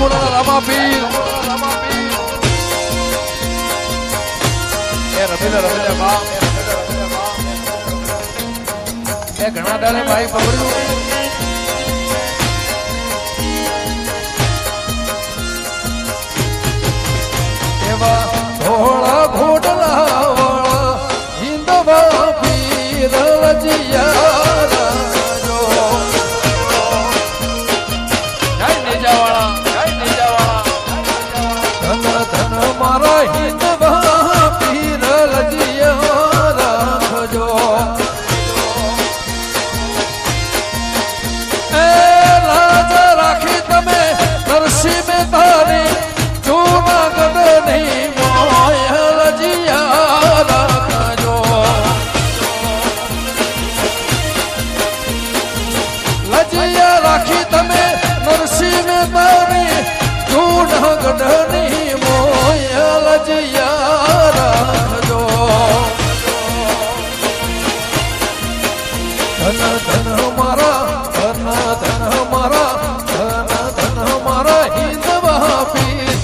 રઘુનાથ રામાપીર એ રમીલા બાપ એ ઘણા દાડે ભાઈ પકડ્યું એવા ધોળા ઘોડલા વાળા હિંદવા પીર રજિયા ગઢની મોયલ જયા રાખજો ધન ધન મારા હિંદવા પીર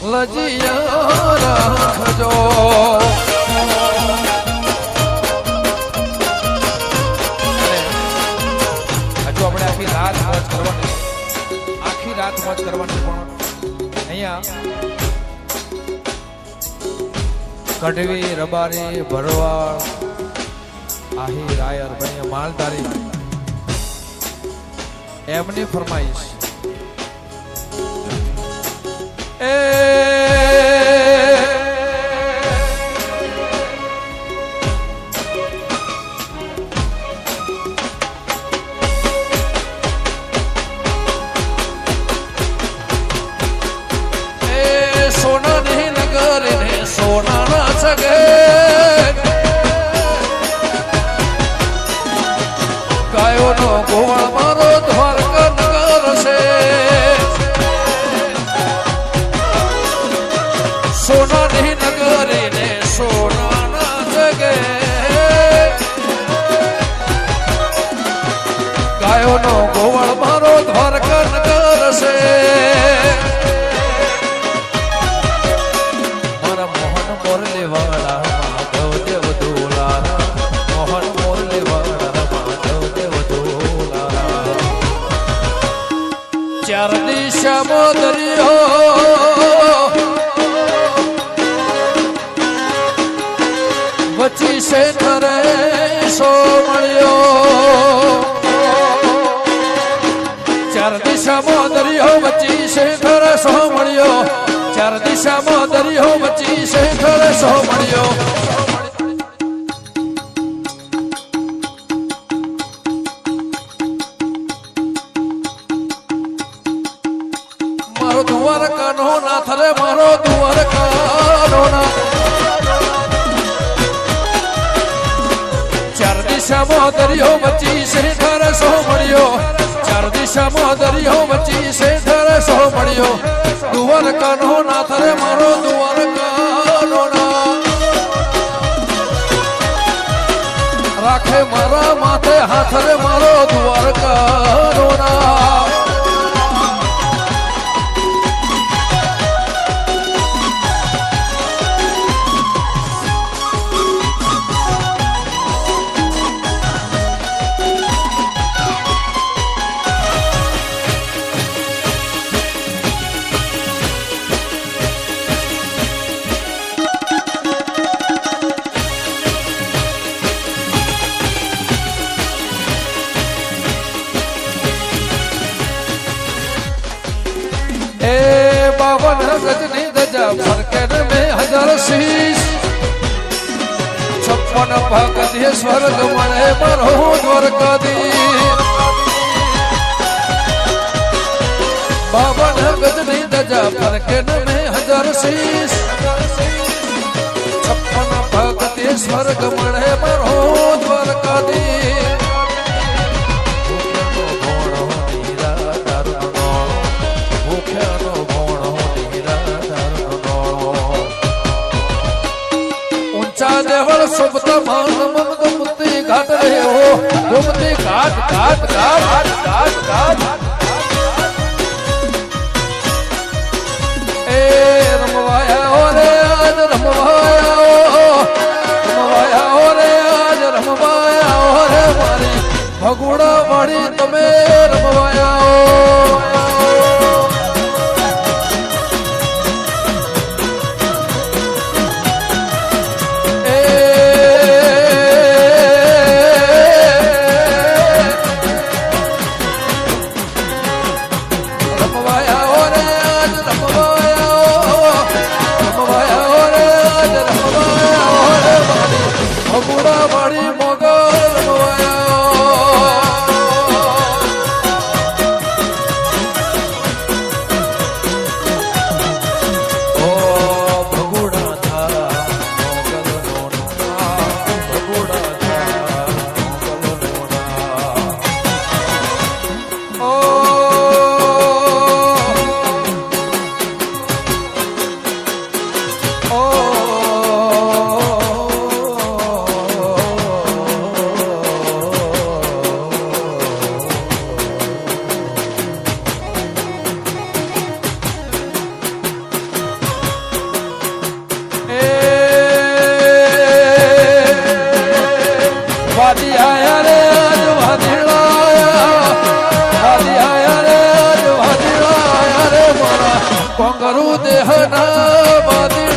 લજિયા રાખજો હજુ આપણે આખી રાત મોજ કરવાની પણ કઢવી રબારી ભરવાડ આહી રાયર બની માલધારી એમની ફરમાઈશ એ ગાયોનો ગોવાળ મારો દ્વારકા નગર છે સોનાની નગરી ને સોનાના જગે ગાયોનો ગોવાળ મારો દ્વારકા નગર છે મારા મોહન મોરલી વાળા માધવ દેવ દુલારા મોહન મોરલી વાળા માધવ દેવ દુલારા ચાર દિશામાં દરિયો વચી છે થરે સો મળ્યો ચાર દિશામાં દરિયો વચી છે થરે સો મળ્યો ચાર દિશામાં દરિયો વચી છે થરે સો મળ્યો મારો દ્વારકાનો નાથ રે મારો દ્વારકાનો નાથ ચાર દિશામાં દરિયો વચી છે થરે સો મળ્યો ચાર દિશામાં દરિયો વચી છે થરે સો મળ્યો દ્વારકાનો નાથ રે મારો દ્વારકાનો નાથ રાખે મારા માથે હાથ રે મારો દ્વારકાનો નાથ बावन गजनी दजा फरकन में हजार शीश 56 भगत स्वर्ग मणे मरो द्वारकाधीश बावन गजनी दजा फरकन में हजार शीश 56 भगत स्वर्ग मणे मरो द्वारकाधीश देवल सुबता मान मन गुमती घाट रहे हो गुमती घाट घाट घाट घाट घाट ભગુડા વાળી તમે રમવાયા ભગુડા વાળી મોગલ વાદી આયા રે વાદીળાયા વાદી આયા રે વાદીળાયા રે મારા કોંગરુ દેહના વાદી